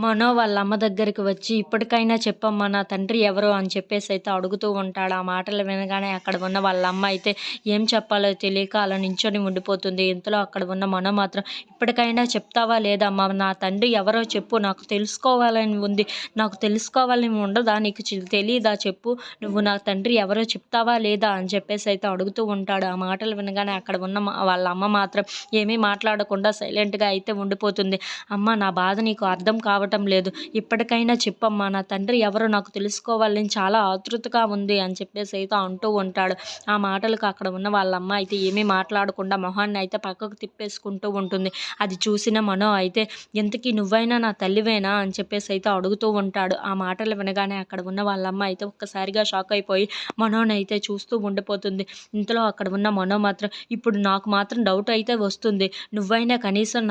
మనో వాళ్ళ అమ్మ దగ్గరికి వచ్చి ఇప్పటికైనా చెప్పమ్మా నా తండ్రి ఎవరు అని చెప్పేసి అయితే అడుగుతూ ఉంటాడు. ఆ మాటలు వినగానే అక్కడ ఉన్న వాళ్ళ అమ్మ అయితే ఏం చెప్పాలో తెలియక అలా నించొని ఉండిపోతుంది. ఇంతలో అక్కడ ఉన్న మనో మాత్రం ఇప్పటికైనా చెప్తావా లేదా అమ్మా నా తండ్రి ఎవరో చెప్పు, నాకు తెలుసుకోవాలని ఉంది, నాకు తెలుసుకోవాలని ఉండదా, నీకు తెలీదా చెప్పు, నువ్వు నా తండ్రి ఎవరో చెప్తావా లేదా అని చెప్పేసి అయితే అడుగుతూ ఉంటాడు. ఆ మాటలు వినగానే అక్కడ ఉన్న వాళ్ళ అమ్మ మాత్రం ఏమీ మాట్లాడకుండా సైలెంట్గా అయితే ఉండిపోతుంది. అమ్మ నా బాధ నీకు అర్థం కావటం లేదు, ఇప్పటికైనా చెప్పమ్మా నా తండ్రి ఎవరో నాకు తెలుసుకోవాలని చాలా ఆతృతగా ఉంది అని చెప్పేసి అయితే అంటూ ఉంటాడు. ఆ మాటలకు అక్కడ ఉన్న వాళ్ళ అమ్మ అయితే ఏమీ మాట్లాడకుండా మొహాన్ని అయితే పక్కకు తిప్పేసుకుంటూ ఉంటుంది. అది చూసిన మనో అయితే ఎంతకీ నువ్వైనా నా తల్లివేనా అని చెప్పేసి అయితే అడుగుతూ ఉంటాడు. ఆ మాటలు వినగానే అక్కడ ఉన్న వాళ్ళ అమ్మ అయితే ఒక్కసారిగా షాక్ అయిపోయి మనోనైతే చూస్తూ ఉండిపోతుంది. ఇంతలో అక్కడ ఉన్న మనో మాత్రం ఇప్పుడు నాకు మాత్రం డౌట్ అయితే వస్తుంది, నువ్వైనా కనీసం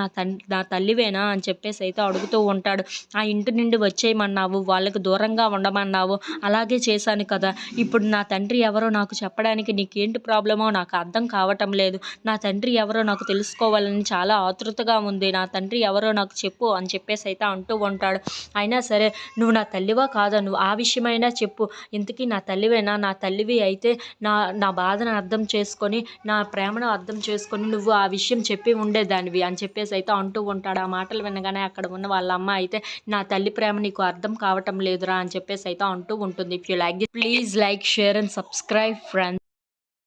నా తల్లివేనా అని చెప్పేసి అయితే అడుగుతూ ఉంటాడు. ఆ ఇంటి నుండి వచ్చేయమన్నావు, వాళ్ళకి దూరంగా ఉండమన్నావు, అలాగే చేశాను కదా, ఇప్పుడు నా తండ్రి ఎవరో నాకు చెప్పడానికి నీకేంటి ప్రాబ్లమో నాకు అర్థం కావటం లేదు, నా తండ్రి ఎవరో నాకు తెలుసుకోవాలని చాలా ఆతృతగా ఉంది, నా తండ్రి ఎవరో నాకు చెప్పు అని చెప్పేసి అయితే అంటూ ఉంటాడు. అయినా సరే నువ్వు నా తల్లివా కాదా, నువ్వు ఆ విషయమైనా చెప్పు, ఇంతకీ నా తల్లివేనా, నా తల్లివి అయితే నా నా బాధను అర్థం చేసుకొని నా ప్రేమను అర్థం చేసుకొని నువ్వు ఆ విషయం చెప్పి ఉండేదానివి అని చెప్పేసి అయితే అంటూ ఉంటాడు. ఆ మాటలు వినగానే అక్కడ ఉన్న వాళ్ళ అమ్మ అయితే నా తల్లి ప్రేమ నీకు అర్థం కావటం లేదురా అని చెప్పేసి అయితే అంటూ ఉంటుంది. If you like this please like, share and subscribe friends.